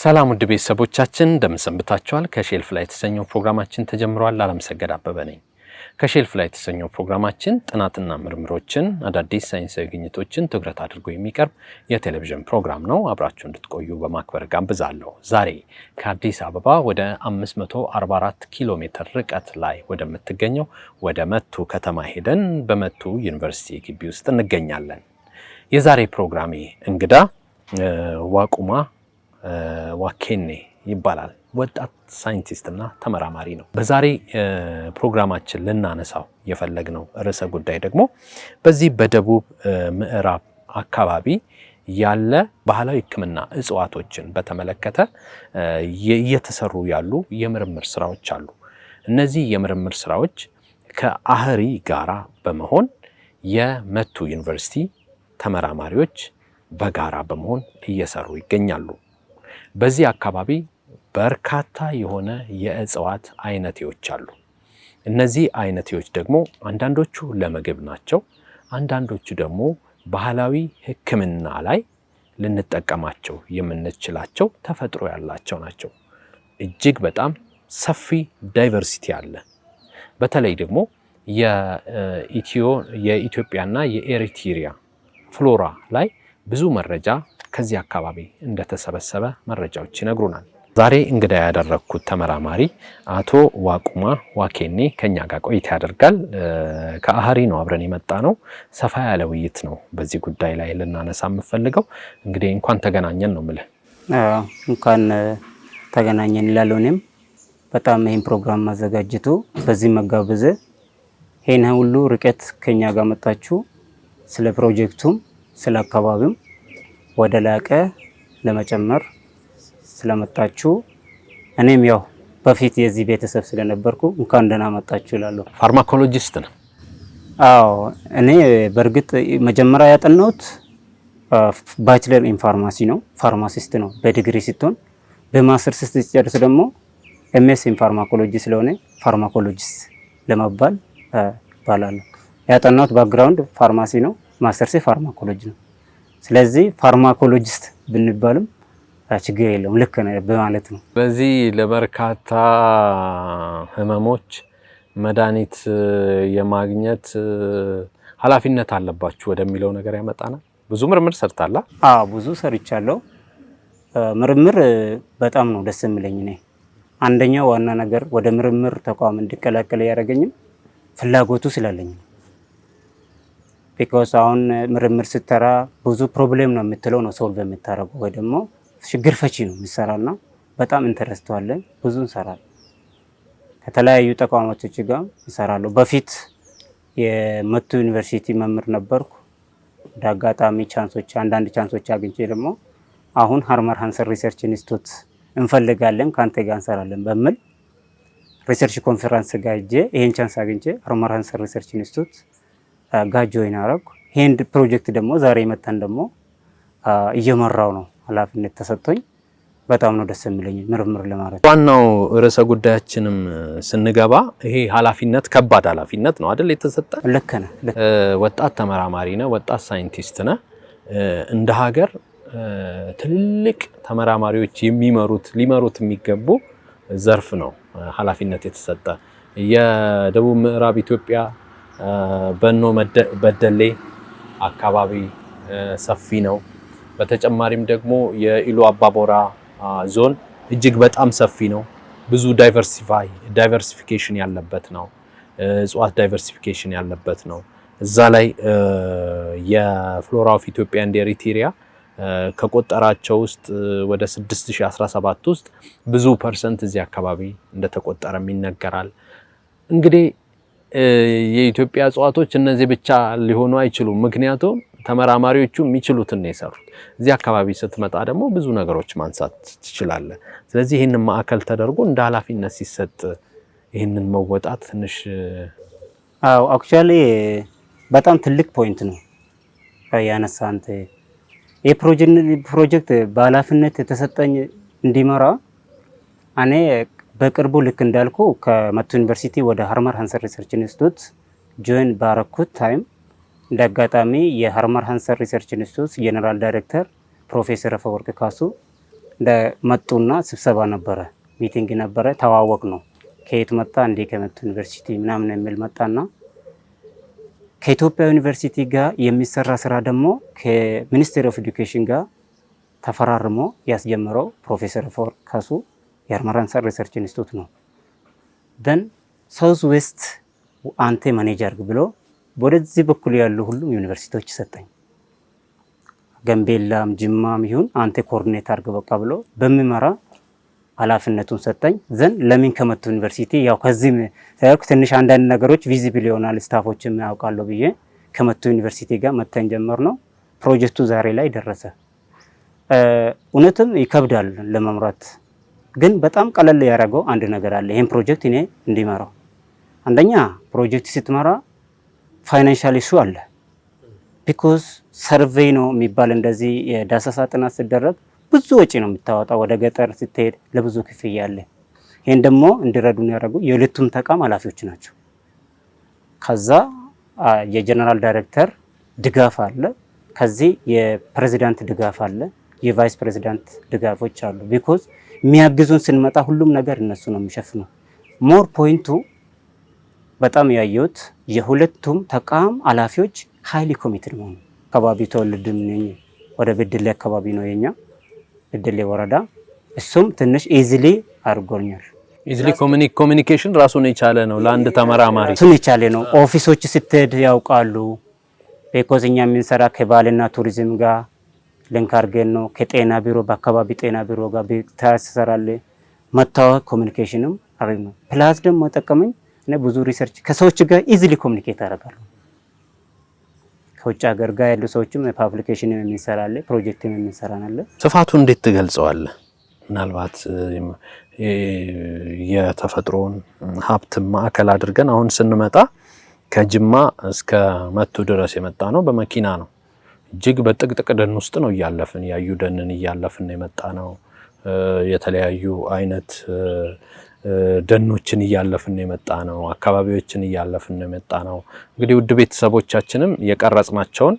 ሰላም ውድ ቤተሰቦቻችን እንደምን ሰንብታችኋል? ከሼልፍ ላይ የተሰኘው ፕሮግራማችን ተጀምሯል። አለምሰገድ አበበ ነኝ። ከሼልፍ ላይ የተሰኘው ፕሮግራማችን ጥናትና ምርምሮችን፣ አዳዲስ ሳይንሳዊ ግኝቶችን ትኩረት አድርጎ የሚቀርብ የቴሌቪዥን ፕሮግራም ነው። አብራችሁ እንድትቆዩ በማክበር ጋብዛለሁ። ዛሬ ከአዲስ አበባ ወደ 544 ኪሎ ሜትር ርቀት ላይ ወደምትገኘው ወደ መቱ ከተማ ሄደን በመቱ ዩኒቨርሲቲ ግቢ ውስጥ እንገኛለን። የዛሬ ፕሮግራሜ እንግዳ ዋቁማ ዋኬኔ ይባላል። ወጣት ሳይንቲስት እና ተመራማሪ ነው። በዛሬ ፕሮግራማችን ልናነሳው የፈለግነው ርዕሰ ጉዳይ ደግሞ በዚህ በደቡብ ምዕራብ አካባቢ ያለ ባህላዊ ሕክምና እጽዋቶችን በተመለከተ እየተሰሩ ያሉ የምርምር ስራዎች አሉ። እነዚህ የምርምር ስራዎች ከአህሪ ጋራ በመሆን የመቱ ዩኒቨርሲቲ ተመራማሪዎች በጋራ በመሆን እየሰሩ ይገኛሉ። በዚህ አካባቢ በርካታ የሆነ የእጽዋት አይነቶች አሉ። እነዚህ አይነቶች ደግሞ አንዳንዶቹ ለምግብ ናቸው፣ አንዳንዶቹ ደግሞ ባህላዊ ሕክምና ላይ ልንጠቀማቸው የምንችላቸው ተፈጥሮ ያላቸው ናቸው። እጅግ በጣም ሰፊ ዳይቨርሲቲ አለ። በተለይ ደግሞ የኢትዮጵያና የኤሪትሪያ ፍሎራ ላይ ብዙ መረጃ ከዚህ አካባቢ እንደተሰበሰበ መረጃዎች ይነግሩናል። ዛሬ እንግዳ ያደረኩት ተመራማሪ አቶ ዋቁማ ዋኬኔ ከኛ ጋር ቆይታ ያደርጋል። ከአህሪ ነው አብረን የመጣ ነው። ሰፋ ያለ ውይይት ነው በዚህ ጉዳይ ላይ ልናነሳ የምፈልገው። እንግዲህ እንኳን ተገናኘን ነው የምልህ። እንኳን ተገናኘን እላለሁ። እኔም በጣም ይህን ፕሮግራም ማዘጋጀቱ በዚህ መጋበዝ ይህን ሁሉ ርቀት ከኛ ጋር መጣችሁ ስለ ፕሮጀክቱም ስለ አካባቢውም ወደ ላቀ ለመጨመር ስለመጣችሁ እኔም ያው በፊት የዚህ ቤተሰብ ስለነበርኩ እንኳን ደህና መጣችሁ እላለሁ። ፋርማኮሎጂስት ነው? አዎ፣ እኔ በእርግጥ መጀመሪያ ያጠናሁት ባችለር ኢን ፋርማሲ ነው። ፋርማሲስት ነው በዲግሪ ስትሆን፣ በማስተርስ ስትጨርስ ደግሞ ኤምኤስ ኢን ፋርማኮሎጂ ስለሆነ ፋርማኮሎጂስት ለመባል እባላለሁ። ያጠናሁት ባክግራውንድ ፋርማሲ ነው፣ ማስተርስ ፋርማኮሎጂ ነው። ስለዚህ ፋርማኮሎጂስት ብንባልም ችግር የለውም፣ ልክ ነው በማለት ነው። በዚህ ለበርካታ ህመሞች መድኃኒት የማግኘት ኃላፊነት አለባችሁ ወደሚለው ነገር ያመጣናል። ብዙ ምርምር ሰርታላ? አዎ፣ ብዙ ሰርቻለሁ። ምርምር በጣም ነው ደስ የሚለኝ። እኔ አንደኛው ዋና ነገር ወደ ምርምር ተቋም እንዲቀላቀል ያደረገኝም ፍላጎቱ ስላለኝ ነው። ቢኮዝ አሁን ምርምር ስትሰራ ብዙ ፕሮብሌም ነው የምትለው ነው ሶልቭ የምታደርገው ወይ ደግሞ ችግር ፈቺ ነው የሚሰራና በጣም ኢንተረስት አለኝ። ብዙ እንሰራለን ከተለያዩ ተቋማቶች ጋር እንሰራለሁ። በፊት የመቱ ዩኒቨርሲቲ መምህር ነበርኩ። እንደ አጋጣሚ አንዳንድ ቻንሶች አግኝቼ ደግሞ አሁን ሃርመር ሃንሰን ሪሰርች ኢንስቲትዩት እንፈልጋለን ካንተ ጋር እንሰራለን በሚል ሪሰርች ኮንፈረንስ ጋር ሄጄ ይሄን ቻንስ አግኝቼ ሃርመር ሃንሰን ሪሰርች ኢንስቲትዩት ጋር ጆይን አደረኩ። ይሄን ፕሮጀክት ደግሞ ዛሬ መጣን ደግሞ እየመራው ነው፣ ኃላፊነት ተሰጥቶኝ በጣም ነው ደስ የሚለኝ ምርምር ለማድረግ። ዋናው ርዕሰ ጉዳያችንም ስንገባ ይሄ ኃላፊነት ከባድ ኃላፊነት ነው አይደል የተሰጠ? ልክ ነህ። ወጣት ተመራማሪ ነህ፣ ወጣት ሳይንቲስት ነህ። እንደ ሀገር ትልልቅ ተመራማሪዎች ሊመሩት የሚገቡ ዘርፍ ነው ኃላፊነት የተሰጠ። የደቡብ ምዕራብ ኢትዮጵያ በኖ በደሌ አካባቢ ሰፊ ነው። በተጨማሪም ደግሞ የኢሉ አባቦራ ዞን እጅግ በጣም ሰፊ ነው። ብዙ ዳይቨርሲፊኬሽን ያለበት ነው። እጽዋት ዳይቨርሲፊኬሽን ያለበት ነው። እዛ ላይ የፍሎራ ኦፍ ኢትዮጵያ ኤንድ ኤሪትሪያ ከቆጠራቸው ውስጥ ወደ 6017 ውስጥ ብዙ ፐርሰንት እዚህ አካባቢ እንደተቆጠረም ይነገራል። እንግዲህ የኢትዮጵያ እጽዋቶች እነዚህ ብቻ ሊሆኑ አይችሉም። ምክንያቱም ተመራማሪዎቹ የሚችሉትን ነው የሰሩት። እዚህ አካባቢ ስትመጣ ደግሞ ብዙ ነገሮች ማንሳት ትችላለህ። ስለዚህ ይህንን ማዕከል ተደርጎ እንደ ኃላፊነት ሲሰጥ ይህንን መወጣት ትንሽ አክቹዋሊ በጣም ትልቅ ፖይንት ነው ያነሳ አንተ። የፕሮጀክት በኃላፊነት የተሰጠኝ እንዲመራ እኔ በቅርቡ ልክ እንዳልኩ ከመቱ ዩኒቨርሲቲ ወደ ሃርመር ሃንሰን ሪሰርች ኢንስቲትዩት ጆይን ባረኩት ታይም እንዳጋጣሚ የሃርመር ሃንሰን ሪሰርች ኢንስቲትዩት ጄኔራል ዳይሬክተር ፕሮፌሰር አፈወርቅ ካሱ እንደመጡና ስብሰባ ነበረ፣ ሚቲንግ ነበረ፣ ተዋወቅ ነው። ከየት መጣ እንዴ ከመቱ ዩኒቨርሲቲ ምናምን የሚል መጣና ከኢትዮጵያ ዩኒቨርሲቲ ጋር የሚሰራ ስራ ደግሞ ከሚኒስቴር ኦፍ ኤዱኬሽን ጋር ተፈራርሞ ያስጀመረው ፕሮፌሰር አፈወርቅ ካሱ የአርማራንሳ ሪሰርች ኢንስቲትዩት ነው። ደን ሳውዝ ዌስት አንተ ማኔጅ አድርግ ብሎ ወደዚህ በኩል ያሉ ሁሉም ዩኒቨርሲቲዎች ሰጠኝ። ገምቤላም ጅማም ይሁን አንተ ኮኦርዲኔት አድርግ በቃ ብሎ በሚመራ ኃላፊነቱን ሰጠኝ። ዘን ለምን ከመቱ ዩኒቨርሲቲ ያው ከዚህም ትንሽ አንዳንድ ነገሮች ቪዚብል ይሆናል ስታፎችም ያውቃሉ ብዬ ከመቱ ዩኒቨርሲቲ ጋር መተን ጀመር ነው። ፕሮጀክቱ ዛሬ ላይ ደረሰ። እውነትም ይከብዳል ለመምራት፣ ግን በጣም ቀለል ያደረገው አንድ ነገር አለ። ይሄን ፕሮጀክት እኔ እንዲመራው አንደኛ ፕሮጀክት ስትመራ ፋይናንሻል ኢሹ አለ። ቢኮዝ ሰርቬይ ነው የሚባል እንደዚህ የዳሰሳ ጥናት ሲደረግ ብዙ ወጪ ነው የምታወጣው። ወደ ገጠር ስትሄድ ለብዙ ክፍያ አለ። ይሄን ደግሞ እንዲረዱን ያደረጉ የሁለቱም ተቋም ኃላፊዎች ናቸው። ከዛ የጀነራል ዳይሬክተር ድጋፍ አለ፣ ከዚህ የፕሬዚዳንት ድጋፍ አለ፣ የቫይስ ፕሬዚዳንት ድጋፎች አሉ። ቢኮዝ የሚያግዙን ስንመጣ ሁሉም ነገር እነሱ ነው የሚሸፍኑ። ሞር ፖይንቱ በጣም ያየሁት የሁለቱም ተቋም ኃላፊዎች ሃይሊ ኮሚትድ መሆኑ። አካባቢ ተወልድም ነኝ፣ ወደ በደሌ አካባቢ ነው የኛ በደሌ ወረዳ። እሱም ትንሽ ኢዚሊ አድርጎኛል። ኢዚሊ ኮሚኒኬሽን ራሱን የቻለ ነው ለአንድ ተመራማሪ ራሱን የቻለ ነው። ኦፊሶች ስትሄድ ያውቃሉ። ቢኮዝ እኛ የምንሰራ ከባህልና ቱሪዝም ጋር ሊንክ አድርገን ነው። ከጤና ቢሮ በአካባቢ ጤና ቢሮ ጋር ታሰራለ። መታወቅ ኮሚኒኬሽንም አሪፍ ነው። ፕላስ ደግሞ ጠቀመኝ እኔ ብዙ ሪሰርች ከሰዎች ጋር ኢዚሊ ኮሚኒኬት አደርጋለሁ። ከውጭ ሀገር ጋር ያሉ ሰዎችም ፓብሊኬሽን የምንሰራለ ፕሮጀክት የምንሰራናለ። ስፋቱን እንዴት ትገልጸዋለህ? ምናልባት የተፈጥሮን ሀብት ማዕከል አድርገን አሁን ስንመጣ ከጅማ እስከ መቱ ድረስ የመጣ ነው በመኪና ነው። እጅግ በጥቅጥቅ ደን ውስጥ ነው እያለፍን ያዩ ደንን እያለፍን የመጣ ነው። የተለያዩ አይነት ደኖችን እያለፍን የመጣ ነው። አካባቢዎችን እያለፍን የመጣ ነው። እንግዲህ ውድ ቤተሰቦቻችንም የቀረጽናቸውን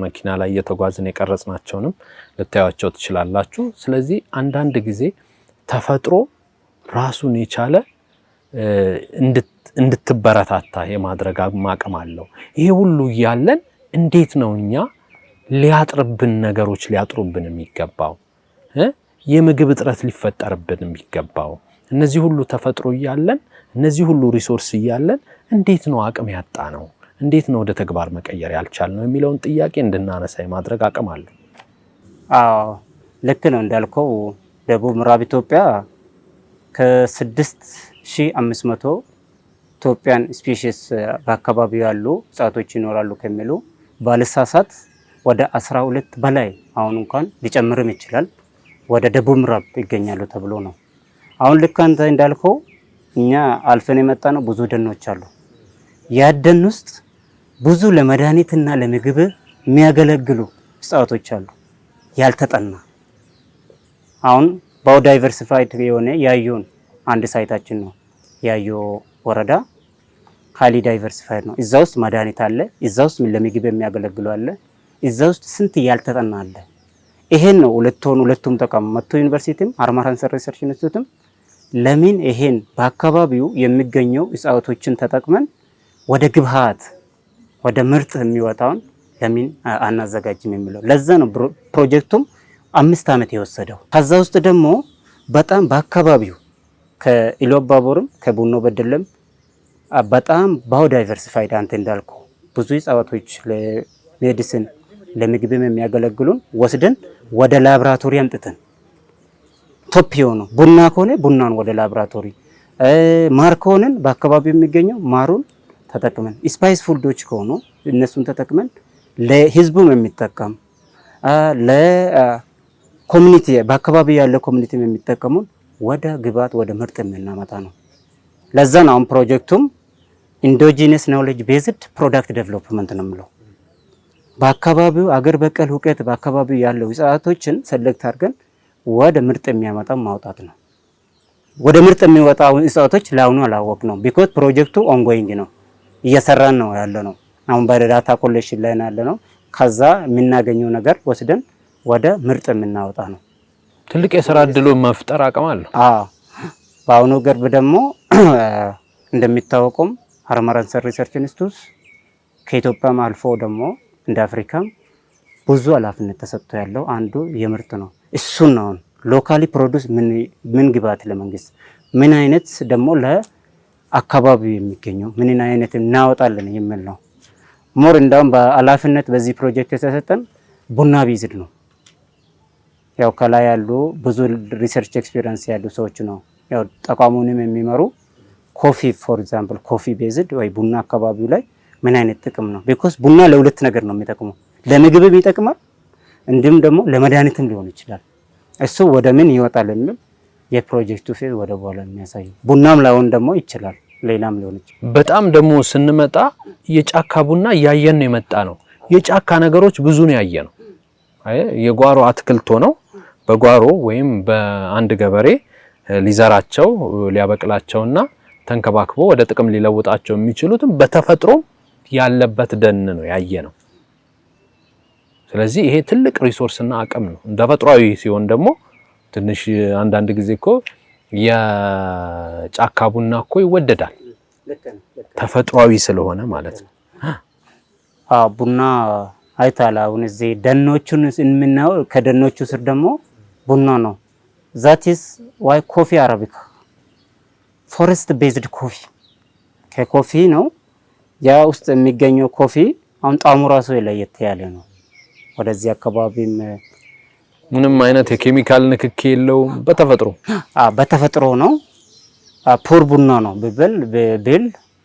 መኪና ላይ እየተጓዝን የቀረጽናቸውንም ልታዩቸው ትችላላችሁ። ስለዚህ አንዳንድ ጊዜ ተፈጥሮ ራሱን የቻለ እንድትበረታታ የማድረግ አቅም አለው። ይሄ ሁሉ እያለን እንዴት ነው እኛ ሊያጥርብን ነገሮች ሊያጥሩብን የሚገባው? የምግብ እጥረት ሊፈጠርብን የሚገባው? እነዚህ ሁሉ ተፈጥሮ እያለን እነዚህ ሁሉ ሪሶርስ እያለን እንዴት ነው አቅም ያጣ ነው? እንዴት ነው ወደ ተግባር መቀየር ያልቻል ነው የሚለውን ጥያቄ እንድናነሳ የማድረግ አቅም አለው። አዎ ልክ ነው እንዳልከው። ደቡብ ምዕራብ ኢትዮጵያ ከ6500 ኢትዮጵያን ስፔሺስ በአካባቢው ያሉ እጽዋቶች ይኖራሉ ከሚሉ ባልሳሳት ወደ 12 በላይ አሁን እንኳን ሊጨምርም ይችላል ወደ ደቡብ ምዕራብ ይገኛሉ ተብሎ ነው። አሁን ልክ አንተ እንዳልከው እኛ አልፈን የመጣ ነው ብዙ ደኖች አሉ። ያ ደን ውስጥ ብዙ ለመድኃኒትና ለምግብ የሚያገለግሉ እጽዋቶች አሉ ያልተጠና። አሁን ባዮዳይቨርሲፋይድ የሆነ ያየውን አንድ ሳይታችን ነው ያዮ ወረዳ ሃይሊ ዳይቨርሲፋይድ ነው። እዛ ውስጥ መድኃኒት አለ፣ እዛ ውስጥ ለምግብ የሚያገለግሉ አለ፣ እዛ ውስጥ ስንት ያልተጠና አለ። ይሄን ነው ሁለቱም ተቋም መቱ ዩኒቨርሲቲም አርማራንሳ ሪሰርች ኢንስቲትዩትም ለምን ይሄን በአካባቢው የሚገኘው እጽዋቶችን ተጠቅመን ወደ ግብሃት ወደ ምርት የሚወጣውን ለምን አናዘጋጅም የሚለው ለዛ ነው ፕሮጀክቱም 5 ዓመት የወሰደው። ከዛ ውስጥ ደግሞ በጣም በአካባቢው ከኢሉ አባቦርም ከቡኖ በደለም በጣም ባዮዳይቨርሲፋይድ አንተ እንዳልኩ ብዙ እጽዋቶች ለሜዲሲን ለምግብም የሚያገለግሉን ወስደን ወደ ላብራቶሪ አምጥተን ቶፕ የሆኑ ቡና ከሆነ ቡናን ወደ ላብራቶሪ፣ ማር ከሆነን በአካባቢው የሚገኘው ማሩን ተጠቅመን፣ ስፓይስ ፉልዶች ከሆኑ እነሱን ተጠቅመን ለህዝቡም የሚጠቀም ለኮሚኒቲ በአካባቢ ያለ ኮሚኒቲም የሚጠቀሙን ወደ ግብዓት ወደ ምርት የምናመጣ ነው። ለዛ ነው አሁን ፕሮጀክቱም ኢንዶጂነስ ናውሌጅ ቤዝድ ፕሮዳክት ዴቨሎፕመንት ነው የምለው። በአካባቢው አገር በቀል እውቀት በአካባቢው ያለው እጽዋቶችን ሰሌክት አድርገን ወደ ምርት የሚያመጣው ማውጣት ነው። ወደ ምርት የሚወጣው እጽዋቶች ለአሁኑ አላወቅ ነው። ቢኮዝ ፕሮጀክቱ ኦንጎይንግ ነው፣ እየሰራን ነው ያለ ነው። አሁን በዳታ ኮሌክሽን ላይ ያለ ነው። ከዛ የምናገኘው ነገር ወስደን ወደ ምርት የምናወጣ ነው። ትልቅ የሥራ ዕድል መፍጠር አቅም አለው። በአሁኑ ቅርብ ደግሞ እንደሚታወቀው ሀርመር አንሰር ሪሰርች ኢንስቲትዩት ከኢትዮጵያም አልፎ ደግሞ እንደ አፍሪካም ብዙ ኃላፊነት ተሰጥቶ ያለው አንዱ የምርት ነው። እሱን ነው ሎካሊ ፕሮዱስ ምን ግብዓት ለመንግስት ምን አይነት ደግሞ ለአካባቢው የሚገኘው ምን አይነት እናወጣለን የሚል ነው። ሞር እንዳውም በኃላፊነት በዚህ ፕሮጀክት የተሰጠን ቡና ቤዝድ ነው። ያው ከላይ ያሉ ብዙ ሪሰርች ኤክስፒሪየንስ ያሉ ሰዎች ነው ያው ተቋሙንም የሚመሩ ኮፊ ፎር ኤግዛምፕል ኮፊ ቤዝድ ወይ ቡና አካባቢው ላይ ምን አይነት ጥቅም ነው ቢኮዝ ቡና ለሁለት ነገር ነው የሚጠቅመው ለምግብም ይጠቅማል እንዲሁም ደግሞ ለመድኃኒትም ሊሆን ይችላል። እሱ ወደ ምን ይወጣል የሚል የፕሮጀክቱ ፌዝ ወደ በኋላ የሚያሳይ ቡናም ላይሆን ደግሞ ይችላል ሌላም ሊሆን ይችላል። በጣም ደግሞ ስንመጣ የጫካ ቡና ያየን ነው የመጣ ነው። የጫካ ነገሮች ብዙ ነው ያየ ነው። የጓሮ አትክልት ነው በጓሮ ወይም በአንድ ገበሬ ሊዘራቸው ሊያበቅላቸውና ተንከባክቦ ወደ ጥቅም ሊለውጣቸው የሚችሉትም በተፈጥሮ ያለበት ደን ነው ያየ ነው። ስለዚህ ይሄ ትልቅ ሪሶርስና አቅም ነው። ተፈጥሯዊ ሲሆን ደግሞ ትንሽ አንዳንድ ጊዜ እኮ የጫካ ቡና እኮ ይወደዳል ተፈጥሯዊ ስለሆነ ማለት ነው። ቡና አይታላ አሁን እዚህ ደኖቹን እንምናው ከደኖቹ ስር ደግሞ ቡና ነው። that is why coffee arabica forest based coffee ከኮፊ ነው ያ ውስጥ የሚገኘው ኮፊ አሁን ጣዕሙ ራሱ ለየት ያለ ነው። ወደዚህ አካባቢም ምንም አይነት የኬሚካል ንክኪ የለውም በተፈጥሮ ነው። ፑር ቡና ነው ብል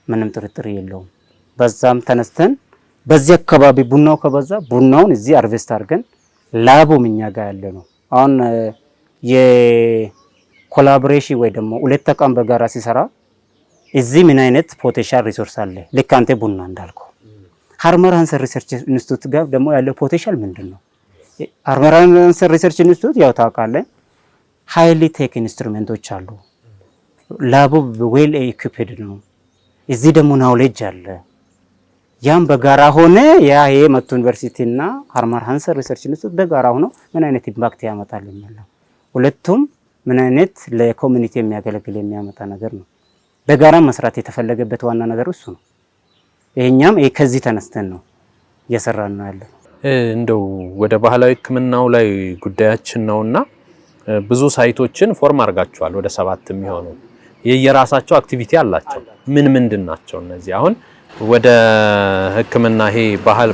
ምንም ጥርጥር የለውም። በዛም ተነስተን በዚህ አካባቢ ቡናው ከበዛ ቡናውን እዚህ አርቨስት አድርገን ላቡም እኛ ጋር ያለ ነው። አሁን የኮላቦሬሽን ወይ ደግሞ ሁለት ተቋም በጋራ ሲሰራ እዚህ ምን አይነት ፖቴንሻል ሪሶርስ አለ ልክ አንተ ቡና እንዳልከው ሀርመር አንሰር ሪሰርች ኢንስቲትዩት ጋር ደግሞ ያለው ፖቴንሻል ምንድነው? ሀርመር አንሰር ሪሰርች ኢንስቲትዩት ያው ታውቃለህ ሃይሊ ቴክ ኢንስትሩሜንቶች አሉ። ላቡ ዌል ኢኩፕድ ነው። እዚህ ደግሞ ናውሌጅ አለ። ያም በጋራ ሆነ ይሄ መቱ ዩኒቨርሲቲ እና ሀርመር አንሰር ሪሰርች ኢንስቲትዩት በጋራ ሆኖ ምን አይነት ኢምፓክት ያመጣል የሚለው ሁለቱም ምን አይነት ለኮሚኒቲ የሚያገለግል የሚያመጣ ነገር ነው። በጋራ መስራት የተፈለገበት ዋና ነገር እሱ ነው። ይሄኛም ከዚህ ተነስተን ነው እየሰራን ነው ያለው። እንደው ወደ ባህላዊ ሕክምናው ላይ ጉዳያችን ነውና ብዙ ሳይቶችን ፎርም አድርጋቸዋል። ወደ 7 የሚሆኑ የየራሳቸው አክቲቪቲ አላቸው። ምንድን ናቸው እነዚህ? አሁን ወደ ሕክምና ይሄ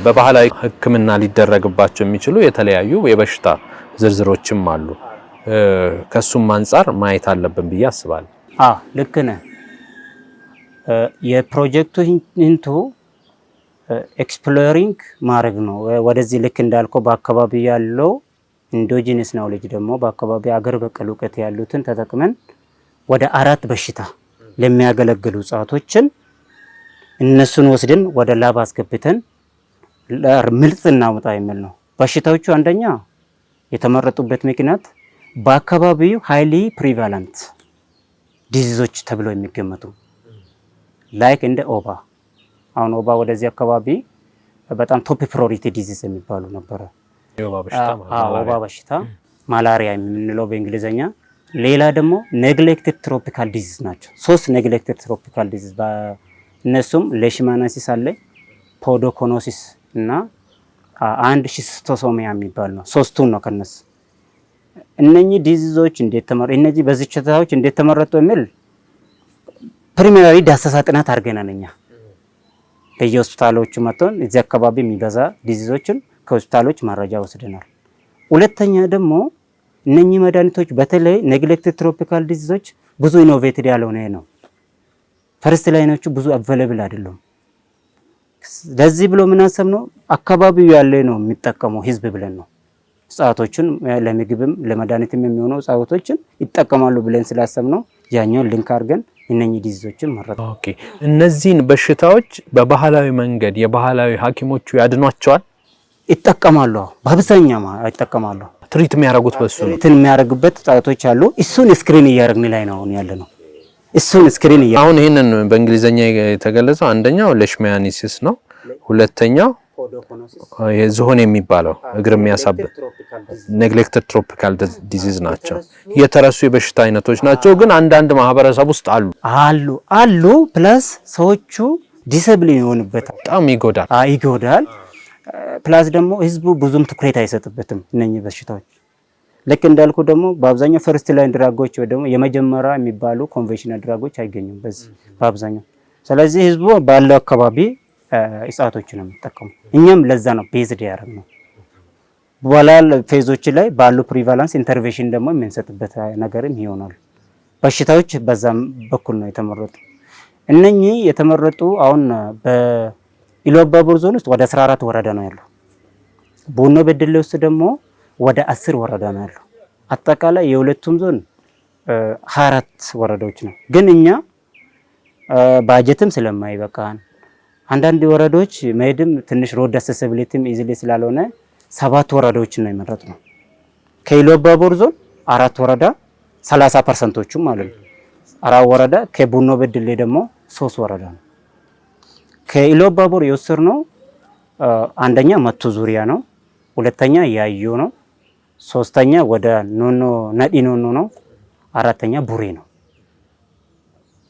በባህላዊ ሕክምና ሊደረግባቸው የሚችሉ የተለያዩ የበሽታ ዝርዝሮችም አሉ። ከሱም አንፃር ማየት አለብን ብዬ አስባለሁ። ልክ ነህ። የፕሮጀክቱ ኢንቱ ኤክስፕሎሪንግ ማድረግ ነው። ወደዚህ ልክ እንዳልከው በአካባቢ ያለው ኢንዶጂነስ ናውሌጅ ደግሞ በአካባቢ አገር በቀል እውቀት ያሉትን ተጠቅመን ወደ 4 በሽታ ለሚያገለግሉ እጽዋቶችን እነሱን ወስደን ወደ ላብ አስገብተን ምርጥ እናውጣ የሚል ነው። በሽታዎቹ አንደኛ የተመረጡበት ምክንያት በአካባቢው ሃይሊ ፕሪቫለንት ዲዚዞች ተብለው የሚገመቱ ላይክ እንደ ኦባ አሁን ኦባ ወደዚህ አካባቢ በጣም ቶፕ ፕራዮሪቲ ዲዚዝ የሚባሉ ነበረ። ኦባ በሽታ ማላሪያ የምንለው በእንግሊዘኛ። ሌላ ደግሞ ኔግሌክትድ ትሮፒካል ዲዚዝ ናቸው። 3 ኔግሌክትድ ትሮፒካል ዲዚዝ እነሱም ሌሽማናሲስ አለ፣ ፖዶኮኖሲስ እና አንድ ሺስቶሶሚያ የሚባል ነው። 3ቱን ነው ከነሱ እነኚህ ዲዚዞች እንዴት ተመረጡ እነዚህ በሽታዎች እንዴት ተመረጡ የሚል ፕሪሚናሪ ዳሰሳ ጥናት አድርገናል። እኛ በየሆስፒታሎቹ መጥተን እዚህ አካባቢ የሚበዛ ዲዚዞችን ከሆስፒታሎች መረጃ ወስደናል። ሁለተኛ ደግሞ እነኚህ መድኃኒቶች በተለይ ኔግሌክትድ ትሮፒካል ዲዚዞች ብዙ ኢኖቬትድ ያልሆነ ነው። ፈርስት ላይኖቹ ብዙ አቬለብል አይደሉም። ለዚህ ብሎ ምን አሰብነው አካባቢው ያለ ነው የሚጠቀመው ህዝብ ብለን ነው እጽዋቶችን ለምግብም ለመድኃኒትም የሚሆኑ እጽዋቶችን ይጠቀማሉ ብለን ስላሰብነው ያኛውን ሊንክ አድርገን እነኚህ ዲዚዞችን መረጥ። ኦኬ እነዚህን በሽታዎች በባህላዊ መንገድ የባህላዊ ሐኪሞቹ ያድኗቸዋል፣ ይጠቀማሉ። በአብዛኛው ይጠቀማሉ። ትሪት የሚያደርጉት በሱ ነው። ትሪት የሚያደርጉበት እጽዋቶች አሉ። እሱን ስክሪን እያደረግን ላይ ነው ያለ ነው። እሱን ስክሪን አሁን ይሄንን በእንግሊዘኛ የተገለጸው አንደኛው ሌሽማኒሲስ ነው፣ ሁለተኛው የዝሆን የሚባለው እግር የሚያሳብጥ ኔግሌክትድ ትሮፒካል ዲዚዝ ናቸው። የተረሱ የበሽታ አይነቶች ናቸው፣ ግን አንዳንድ ማህበረሰብ ውስጥ አሉ ፕላስ ሰዎቹ ዲሰብሊን ይሆንበታል። በጣም ይጎዳል። ፕላስ ደግሞ ህዝቡ ብዙም ትኩረት አይሰጥበትም እነኚህ በሽታዎች። ልክ እንዳልኩ ደግሞ በአብዛኛው ፈርስት ላይን ድራጎች ወይ ደግሞ የመጀመሪያ የሚባሉ ኮንቬንሽናል ድራጎች አይገኙም በዚህ በአብዛኛው። ስለዚህ ህዝቡ ባለው አካባቢ እጽዋቶችን ነው የሚጠቀሙ። እኛም ለዛ ነው ቤዝድ ያደረግነው። በኋላ ፌዞች ላይ ባሉ ፕሪቫላንስ ኢንተርቬንሽን ደግሞ የምንሰጥበት ነገርም ይሆናል። በሽታዎች በዛም በኩል ነው የተመረጡ። እነኚህ የተመረጡ አሁን በኢሉ አባቦር ዞን ውስጥ ወደ 14 ወረዳ ነው ያለው። ቡኖ በደሌ ውስጥ ደግሞ ወደ 10 ወረዳ ነው ያለው። አጠቃላይ የሁለቱም ዞን 24 ወረዳዎች ነው። ግን እኛ ባጀትም ስለማይበቃን አንዳንድ ወረዳዎች መሄድም ትንሽ ሮድ አክሰሲቢሊቲም ኢዚሊ ስላልሆነ 7 ወረዳዎችን ነው የመረጥነው። ከኢሉ አባቦር ዞን 4 ወረዳ 30% ማለት ነው 4 ወረዳ፣ ከቡኖ በደሌ ደግሞ 3 ወረዳ ነው። ከኢሉ አባቦር የወሰድነው አንደኛ መቶ ዙሪያ ነው፣ ሁለተኛ ያዩ ነው፣ ሶስተኛ ወደ ኖኖ ነዲ ኖኖ ነው፣ አራተኛ ቡሬ ነው።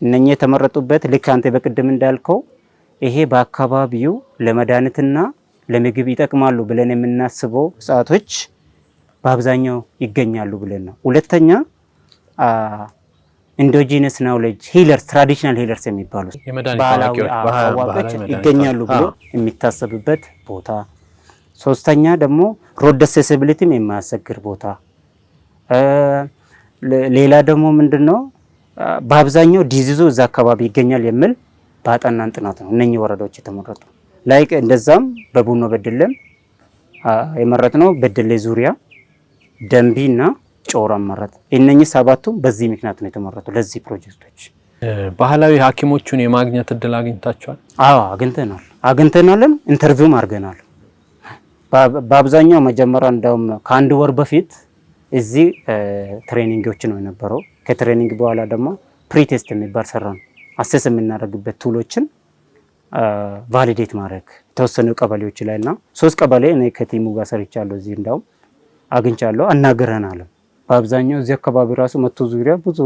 እነኚህ የተመረጡበት ልክ አንተ በቅድም እንዳልከው ይሄ በአካባቢው ለመድኃኒትና ለምግብ ይጠቅማሉ ብለን የምናስበው እጽዋቶች በአብዛኛው ይገኛሉ ብለን ነው። ሁለተኛ ኢንዶጂነስ ናውሌጅ ሂለርስ፣ ትራዲሽናል ሂለርስ የሚባሉ ባህላዊ አዋቂዎች ይገኛሉ ብሎ የሚታሰብበት ቦታ። ሶስተኛ ደግሞ ሮድ አክሰሲቢሊቲም የማያስቸግር ቦታ። ሌላ ደግሞ ምንድነው በአብዛኛው ዲዚዙ እዛ አካባቢ ይገኛል የሚል ባጠናን ጥናት ነው እነኚህ ወረዳዎች የተመረጡ። ላይክ እንደዛም በቡኖ በደሌም የመረጥነው በደሌ ዙሪያ፣ ደንቢና ጮራ መረጥ። እነኚህ 7ቱም በዚህ ምክንያት ነው የተመረጡ ለዚህ ፕሮጀክቶች። ባህላዊ ሐኪሞቹን የማግኘት እድል አግኝታችኋል? አዎ አግኝተናልም፣ ኢንተርቪውም አድርገናል። በአብዛኛው መጀመሪያ እንደውም ከአንድ ወር በፊት እዚህ ትሬኒንጎች ነው የነበረው። ከትሬኒንግ በኋላ ደግሞ ፕሪቴስት የሚባል ሰራን። አሰስ የምናደርግበት ቱሎችን ቫሊዴት ማድረግ የተወሰኑ ቀበሌዎች ላይ እና 3 ቀበሌ እኔ ከቲሙ ጋር ሰርቻለሁ። እዚህ እንደውም አግኝቻለሁ፣ አናግረናል። በአብዛኛው እዚህ አካባቢ ራሱ መቶ ዙሪያ ብዙ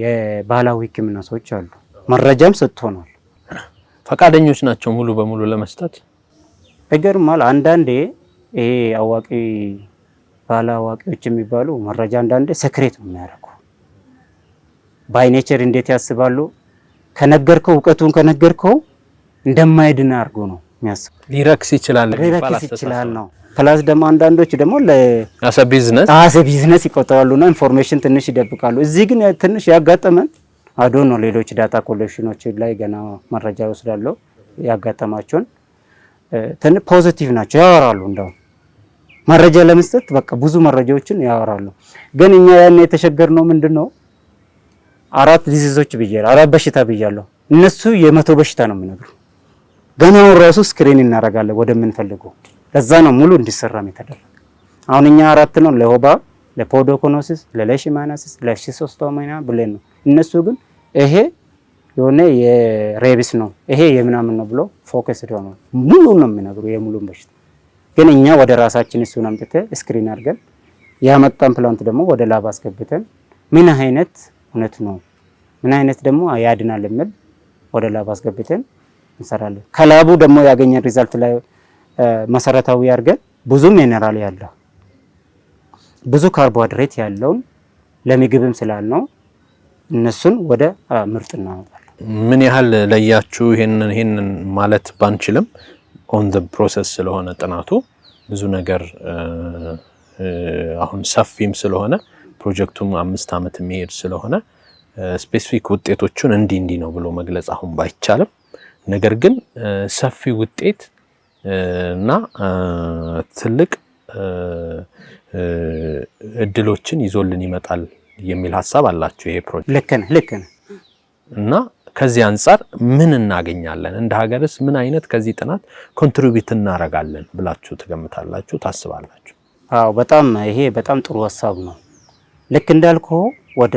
የባህላዊ ሕክምና ሰዎች አሉ። መረጃም ሰጥቶናል። ፈቃደኞች ናቸው ሙሉ በሙሉ ለመስጠት። ይገርማል። አንዳንዴ ይሄ አዋቂ ባለ አዋቂዎች የሚባሉ መረጃ አንዳንዴ ሴክሬት ነው የሚያደርጉ። ባይ ኔቸር እንዴት ያስባሉ? ከነገርከው እውቀቱን ከነገርከው እንደማይድን አድርጎ ነው የሚያስቡ። ሊረክስ ይችላል ነው። ፕላስ ደግሞ አንዳንዶች ደግሞ አሰ ቢዝነስ ይቆጠራሉና ኢንፎርሜሽን ትንሽ ይደብቃሉ። እዚህ ግን ትንሽ ያጋጠመን አዶ ነው። ሌሎች ዳታ ኮሌክሽኖች ላይ ገና መረጃ ይወስዳሉ። ያጋጠማቸውን ፖዚቲቭ ናቸው፣ ያወራሉ። እንደው መረጃ ለመስጠት በቃ ብዙ መረጃዎችን ያወራሉ። ግን እኛ ያን የተሸገርነው ምንድነው 4 ዲዚዞች ብያለሁ፣ 4 በሽታ ብያለሁ። እነሱ የ100 በሽታ ነው የሚነግሩ። ገናው ራሱ ስክሪን እናደርጋለን ወደምንፈልገው። ለዛ ነው ሙሉ እንዲሰራም የተደረገ። አሁን እኛ 4 ነው ለሆባ፣ ለፖዶኮኖሲስ፣ ለሌሽማናሲስ፣ ለሺስቶሶሚያ ብለን ነው። እነሱ ግን ይሄ የሆነ የሬቢስ ነው ይሄ የምናምን ነው ብሎ ፎከስ ነው ሙሉ ነው የሚነግሩ የሙሉን በሽታ። ግን እኛ ወደ ራሳችን እሱን አምጥተን ስክሪን አድርገን ያመጣን ፕላንት ደግሞ ወደ ላብ አስገብተን ምን አይነት እውነት ነው ምን አይነት ደግሞ ያድናል የሚል ወደ ላብ አስገብተን እንሰራለን። ከላቡ ደግሞ ያገኘን ሪዛልት ላይ መሰረታዊ አድርገን ብዙ ሚነራል ያለው ብዙ ካርቦሃይድሬት ያለውን ለምግብም ስላልነው እነሱን ወደ ምርጥ እናመጣለን። ምን ያህል ለያችሁ? ይሄንን ማለት ባንችልም ኦን ዘ ፕሮሰስ ስለሆነ ጥናቱ ብዙ ነገር አሁን ሰፊም ስለሆነ ፕሮጀክቱም 5 ዓመት የሚሄድ ስለሆነ ስፔሲፊክ ውጤቶቹን እንዲህ ነው ብሎ መግለጽ አሁን ባይቻልም፣ ነገር ግን ሰፊ ውጤት እና ትልቅ እድሎችን ይዞልን ይመጣል የሚል ሐሳብ አላችሁ ይሄ ፕሮጀክት? ልክ ነህ። እና ከዚህ አንፃር ምን እናገኛለን? እንደ ሀገርስ ምን አይነት ከዚህ ጥናት ኮንትሪቢዩት እናረጋለን ብላችሁ ትገምታላችሁ ታስባላችሁ? አዎ ይሄ በጣም ጥሩ ሐሳብ ነው። ልክ እንዳልኩ ወደ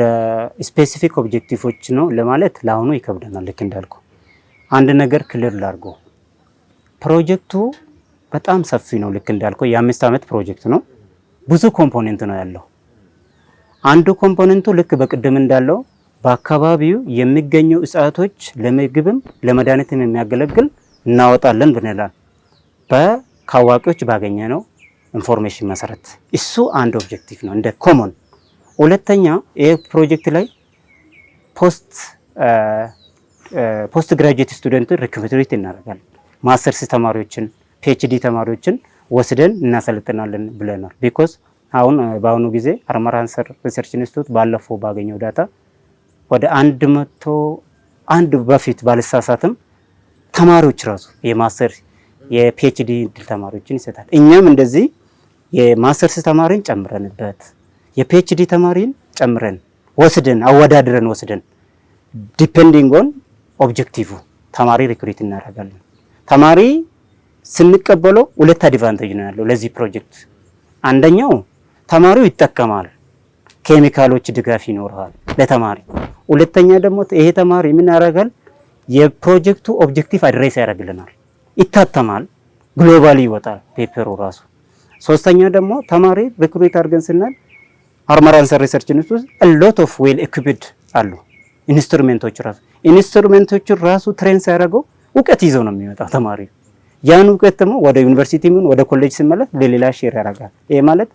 ስፔሲፊክ ኦብጀክቲቮች ነው ለማለት ለአሁኑ ይከብደናል። ልክ እንዳልኩ አንድ ነገር ክሊር ላድርጎ ፕሮጀክቱ በጣም ሰፊ ነው። ልክ እንዳልከው የ5 ዓመት ፕሮጀክት ነው። ብዙ ኮምፖኔንት ነው ያለው። አንዱ ኮምፖኔንቱ ልክ በቅድም እንዳለው በአካባቢው የሚገኙ እጽዋቶች ለምግብም ለመድኃኒትም የሚያገለግል እናወጣለን ብንላል ከአዋቂዎች ባገኘ ነው ኢንፎርሜሽን መሰረት። እሱ አንድ ኦብጀክቲቭ ነው እንደ ኮሞን። ሁለተኛ ይሄ ፕሮጀክት ላይ ፖስት ግራጁዌት ስቱደንት ሪክሩት እናደርጋለን። ማስተርስ ተማሪዎችን ፒኤችዲ ተማሪዎችን ወስደን እናሰልጥናለን ብለናል። ቢኮዝ በአሁኑ ጊዜ ሃርመር-ሃንሰን ሪሰርች ኢንስቲትዩት ባለፈው ባገኘው ዳታ ወደ 101 በፊት ባልሳሳትም ተማሪዎች ራሱ የማስተር የፒኤችዲ እድል ተማሪዎችን ይሰጣል። እኛም እንደዚህ የማስተርስ ተማሪን ጨምረንበት የፒኤችዲ ተማሪን ጨምረን ወስደን አወዳድረን ወስደን ዲፔንዲንግ ኦን ኦብጀክቲቭ ተማሪ ሪክሩት እናደርጋለን። ተማሪ ስንቀበለው ሁለት አድቫንቴጅ ነው ያለው ለዚህ ፕሮጀክት። አንደኛው ተማሪው ይጠቀማል፣ ኬሚካሎች ድጋፍ ይኖራል ለተማሪ። ሁለተኛ ደግሞ ይሄ ተማሪ ምን ያደርጋል? የፕሮጀክቱ ኦብጀክቲቭ አድሬስ ያደርግልናል፣ ይታተማል፣ ግሎባሊ ይወጣል ፔፐሩ ራሱ። ሶስተኛ ደግሞ ተማሪ ሪክሩት አድርገን ስናል ሃርመር-ሃንሰን ሪሰርች ኢንስቲትዩት ሎት ኦፍ ዌል ኢኩዊፕድ አሉ ኢንስትሩሜንቶቹ ራሱ ትሬን ሲያደርገው እውቀት ይዘው ነው የሚመጣው ተማሪ። ያን እውቀት ደግሞ ወደ ዩኒቨርሲቲ ምን ወደ ኮሌጅ ሲመለስ ለሌላ ሼር ያደርጋል። ይሄ ማለት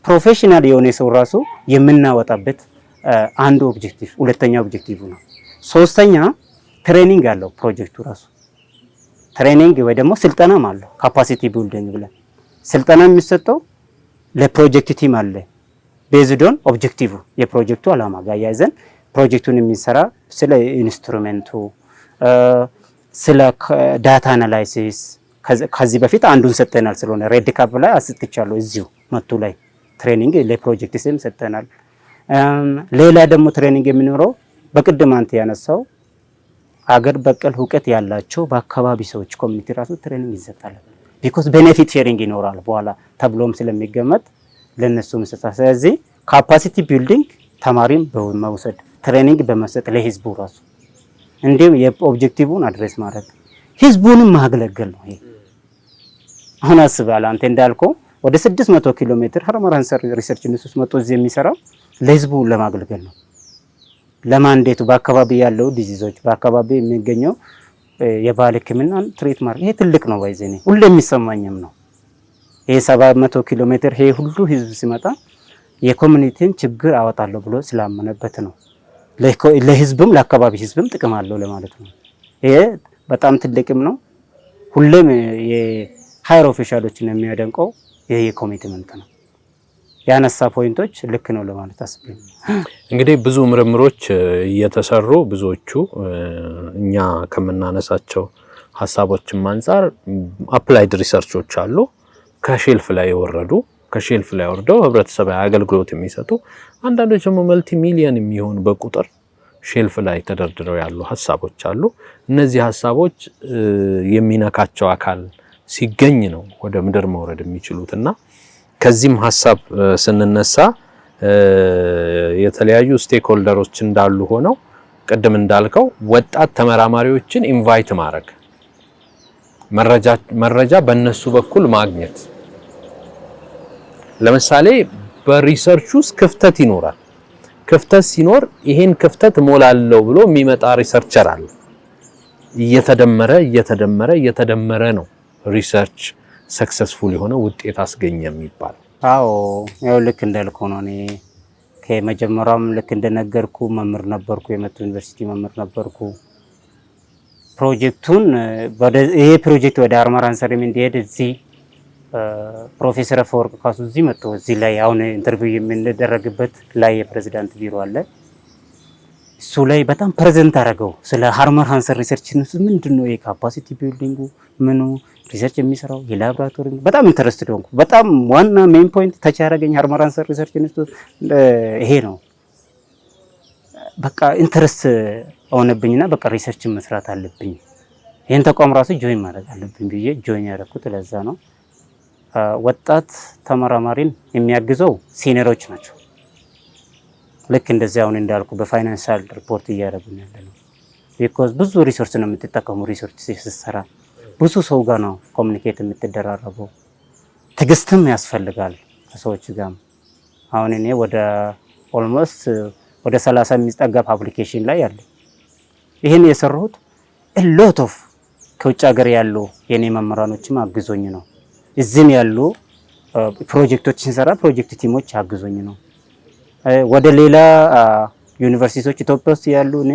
ፕሮፌሽናል የሆነ ሰው ራሱ የምናወጣበት አንዱ ኦብጀክቲቭ ሁለተኛ ኦብጀክቲቭ ነው። ሶስተኛ ትሬኒንግ አለው ፕሮጀክቱ ራሱ ትሬኒንግ ወይ ደግሞ ስልጠናም አለው። ካፓሲቲ ቢልዲንግ ብለን ስልጠና የሚሰጠው ለፕሮጀክት ቲም አለ ቤዝድ ኦን ኦብጀክቲቭ የፕሮጀክቱ አላማ ጋር ያይዘን ፕሮጀክቱን የሚሰራ ስለ ኢንስትሩሜንቱ ስለ ዳታ አናላይሲስ ከዚህ በፊት አንዱን ሰጥተናል። ስለሆነ ሬድ ካፕ ላይ አስጥቻለሁ እዚሁ መቱ ላይ ትሬኒንግ ለፕሮጀክት ሲም ሰጥተናል። ሌላ ደግሞ ትሬኒንግ የሚኖረው በቅድም አንተ ያነሳው አገር በቀል እውቀት ያላቸው በአካባቢ ሰዎች ኮሚኒቲ ራሱ ትሬኒንግ ይሰጣል። ቢኮዝ ቤኔፊት ሼሪንግ ይኖራል በኋላ ተብሎም ስለሚገመት ለነሱ መስጠት። ስለዚህ ካፓሲቲ ቢልዲንግ ተማሪም በመውሰድ ትሬኒንግ በመስጠት ለህዝቡ ራሱ እንዲሁም የኦብጀክቲቭን አድሬስ ማድረግ ህዝቡንም ማገለገል ነው። ይሄ አሁን አስባለሁ አንተ እንዳልከው ወደ 600 ኪሎ ሜትር ሃርመር-ሃንሰን ሪሰርች ኢንስቲትዩት መጥቶ እዚህ የሚሰራው ለህዝቡ ለማገልገል ነው። ለማንዴቱ በአካባቢ ያለው ዲዚዞች በአካባቢ የሚገኘው የባህል ሕክምናን ትሪት ማድረግ ይሄ ትልቅ ነው። ባይዘኔ ሁሉ የሚሰማኝም ነው። ይሄ 700 ኪሎ ሜትር ይሄ ሁሉ ህዝብ ሲመጣ የኮሚኒቲን ችግር አወጣለሁ ብሎ ስላመነበት ነው። ለህዝብም ለአካባቢ ህዝብም ጥቅም አለው ለማለት ነው። ይሄ በጣም ትልቅም ነው። ሁሌም የሃይር ኦፊሻሎችን የሚያደንቀው ይሄ የኮሚትመንት ነው። ያነሳ ፖይንቶች ልክ ነው ለማለት አስበኝ። እንግዲህ ብዙ ምርምሮች እየተሰሩ ብዙዎቹ እኛ ከምናነሳቸው ሀሳቦችም አንፃር አፕላይድ ሪሰርቾች አሉ። ከሼልፍ ላይ የወረዱ ከሼልፍ ላይ ወርደው ህብረተሰባዊ አገልግሎት የሚሰጡ አንዳንዶች ደግሞ መልቲ ሚሊዮን የሚሆኑ በቁጥር ሼልፍ ላይ ተደርድረው ያሉ ሀሳቦች አሉ። እነዚህ ሀሳቦች የሚነካቸው አካል ሲገኝ ነው ወደ ምድር መውረድ የሚችሉትና ከዚህም ሀሳብ ስንነሳ የተለያዩ ስቴክሆልደሮች እንዳሉ ሆነው ቅድም እንዳልከው ወጣት ተመራማሪዎችን ኢንቫይት ማድረግ መረጃ በእነሱ በኩል ማግኘት። ለምሳሌ በሪሰርች ውስጥ ክፍተት ይኖራል። ክፍተት ሲኖር ይሄን ክፍተት ሞላለው ብሎ የሚመጣ ሪሰርቸር አለ። እየተደመረ ነው ሪሰርች ሰክሰስፉል የሆነ ውጤት አስገኘ የሚባል። አዎ ያው ልክ እንዳልከው ነው። እኔ ከመጀመሪያውም ልክ እንደነገርኩ መምህር ነበርኩ፣ የመቱ ዩኒቨርሲቲ መምህር ነበርኩ። ፕሮጀክቱን ይሄ ፕሮጀክት ወደ ሃርመር-ሃንሰን እንዲሄድ እዚህ ፕሮፌሰር አፈወርቅ ካሱ እዚህ መጥቶ እዚህ ላይ አሁን ኢንተርቪው የምንደረግበት ላይ የፕሬዝዳንት ቢሮ አለ። እሱ ላይ በጣም ፕሬዘንት አደረገው ስለ ሃርመር-ሃንሰን ሪሰርች ምንድነው የካፓሲቲ ቢልዲንጉ ምኑ ሪሰርች የሚሰራው የላብራቶሪ በጣም ኢንተረስትድ ሆንኩ። በጣም ዋና ሜን ፖይንት ተች ያደረገኝ ሃርመር-ሃንሰን ሪሰርች ኢንስቲትዩት ይሄ ነው። በቃ ኢንተረስት ሆነብኝና በቃ ሪሰርች መስራት አለብኝ፣ ይሄን ተቋም ራሱ ጆይን ማድረግ አለብኝ ብዬ ጆይን ያደረኩት ለዛ ነው። ወጣት ተመራማሪን የሚያግዘው ሲኒየሮች ናቸው። ልክ እንደዚህ አሁን እንዳልኩ በፋይናንሻል ሪፖርት እያደረጉን ያለ ነው። ቢኮዝ ብዙ ሪሶርስ ነው የምትጠቀሙ ሪሶርች ሲሰራ ብዙ ሰው ጋር ነው ኮሚኒኬት የምትደራረበው። ትዕግስትም ያስፈልጋል ከሰዎች ጋር። አሁን እኔ ወደ ኦልሞስት ወደ 30 የሚጠጋ ፓብሊኬሽን ላይ ያለ ይሄን የሰራሁት ሎት ኦፍ ከውጭ ሀገር ያሉ የኔ መምህራኖችም አግዞኝ ነው። እዚህም ያሉ ፕሮጀክቶች ሲሰራ ፕሮጀክት ቲሞች አግዞኝ ነው። ወደ ሌላ ዩኒቨርሲቲዎች ኢትዮጵያ ውስጥ ያሉ እኔ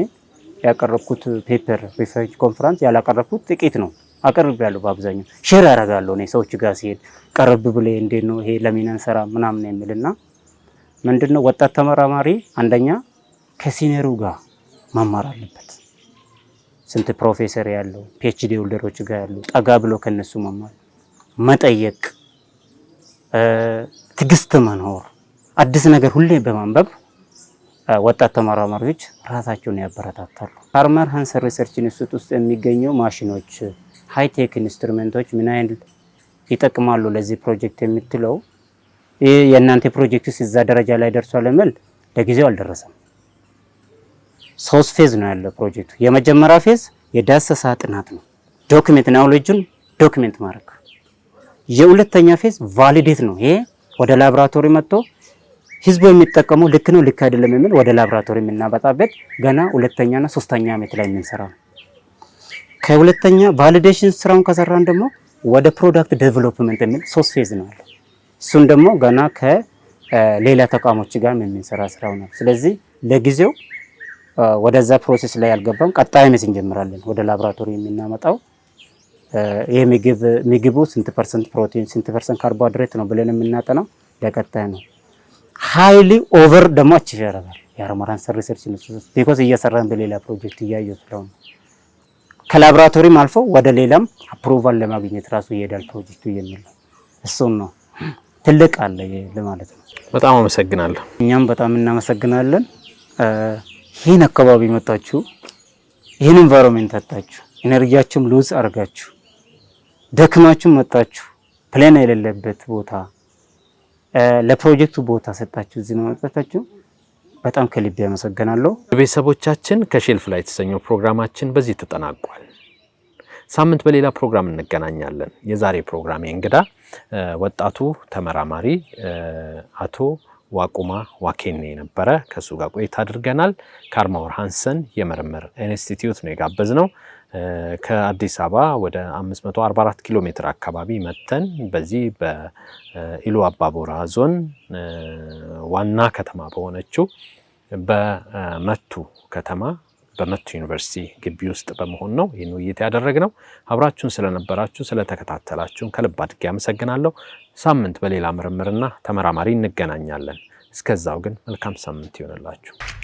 ያቀረብኩት ፔፐር ሪሰርች ኮንፈረንስ ያላቀረብኩት ጥቂት ነው። አቀርቤያለሁ። በአብዛኛው ሼር ያደርጋለሁ እኔ ሰዎች ጋር ሲሄድ ቀረብ ብለ እንዴት ነው ይሄ ለምን አንሰራ ምናምን የሚልና ምንድነው ወጣት ተመራማሪ አንደኛ ከሲኒየሩ ጋር መማር አለበት። ስንት ፕሮፌሰር ያለው ፒኤችዲ ሆልደሮች ጋር ያለው ጠጋ ብሎ ከነሱ መማር፣ መጠየቅ፣ ትዕግስት መኖር፣ አዲስ ነገር ሁሌ በማንበብ ወጣት ተመራማሪዎች ራሳቸውን ያበረታታሉ። ፋርመር ሃንሰን ሪሰርች ኢንስቲትዩት ውስጥ የሚገኙ ማሽኖች፣ ሃይቴክ ኢንስትሩሜንቶች ምን አይነት ይጠቅማሉ ለዚህ ፕሮጀክት የምትለው ይህ የእናንተ ፕሮጀክት እዛ ደረጃ ላይ ደርሷል ለምን ለጊዜው አልደረሰም። 3 ፌዝ ነው ያለው ፕሮጀክቱ። የመጀመሪያ ፌዝ የዳሰሳ ጥናት ነው፣ ዶክመንት ናውሌጅን ዶክመንት ማድረግ። የሁለተኛ ፌዝ ቫሊዴት ነው። ይሄ ወደ ላቦራቶሪ መጥቶ ህዝቡ የሚጠቀመው ልክ ነው ልክ አይደለም የሚል ወደ ላቦራቶሪ የምናበጣበት ገና ሁለተኛና ሶስተኛ ዓመት ላይ የምንሰራው። ከሁለተኛ ቫሊዴሽን ስራውን ከሰራን ደግሞ ወደ ፕሮዳክት ዴቨሎፕመንት የሚል 3 ፌዝ ነው ያለው። እሱን ደግሞ ገና ከሌላ ተቋሞች ጋር የምንሰራ ስራው ነው። ስለዚህ ለጊዜው ወደዛ ፕሮሰስ ላይ አልገባም። ቀጣይ ዓመት እንጀምራለን ወደ ላቦራቶሪ የምናመጣው። ምግቡ ስንት ፐርሰንት ፕሮቲን ስንት ፐርሰንት ካርቦሃይድሬት ነው ብለን የምናጠናው ለቀጣይ ነው። ሃይሊ ኦቨር ደግሞ አቺቭ ያደርጋል የፋርመር ሃንሰን ሪሰርች ኢንስቲትዩት ቢኮዝ እየሰራን በሌላ ፕሮጀክት እያየሁ ስለሆነ ከላቦራቶሪም አልፎ ወደ ሌላም አፕሩቫል ለማግኘት ራሱ ይሄዳል ፕሮጀክቱ የሚል እሱን ነው ትልቅ አለ ለማለት ነው። በጣም አመሰግናለሁ። እኛም በጣም እናመሰግናለን። ይህን አካባቢ መጣችሁ፣ ይህን ኢንቫይሮንመንት አጣችሁ፣ ኢነርጂያችሁም ሉዝ አርጋችሁ ደክማችሁ መጣችሁ፣ ፕላን የሌለበት ቦታ ለፕሮጀክቱ ቦታ ሰጣችሁ፣ እዚህ መጣችሁ። በጣም ከልብ ያመሰግናለሁ። ቤተሰቦቻችን ከሼልፍ ላይ የተሰኘው ፕሮግራማችን በዚህ ተጠናቋል። ሳምንት በሌላ ፕሮግራም እንገናኛለን። የዛሬ ፕሮግራም እንግዳ ወጣቱ ተመራማሪ አቶ ዋቁማ ዋኬኔ ነበረ። ከሱ ጋር ቆይታ አድርገናል። ከፋርመር ሃንሰን የምርምር ኢንስቲትዩት ነው የጋበዝነው። ከአዲስ አበባ ወደ 544 ኪሎ ሜትር አካባቢ መተን በዚህ በኢሉ አባቦራ ዞን ዋና ከተማ በሆነችው በመቱ ከተማ በመቱ ዩኒቨርሲቲ ግቢ ውስጥ በመሆን ነው ይህን ውይይት ያደረግነው። አብራችሁን ስለነበራችሁ ስለተከታተላችሁን ከልብ አድርጌ አመሰግናለሁ። ሳምንት በሌላ ምርምርና ተመራማሪ እንገናኛለን። እስከዛው ግን መልካም ሳምንት ይሆንላችሁ።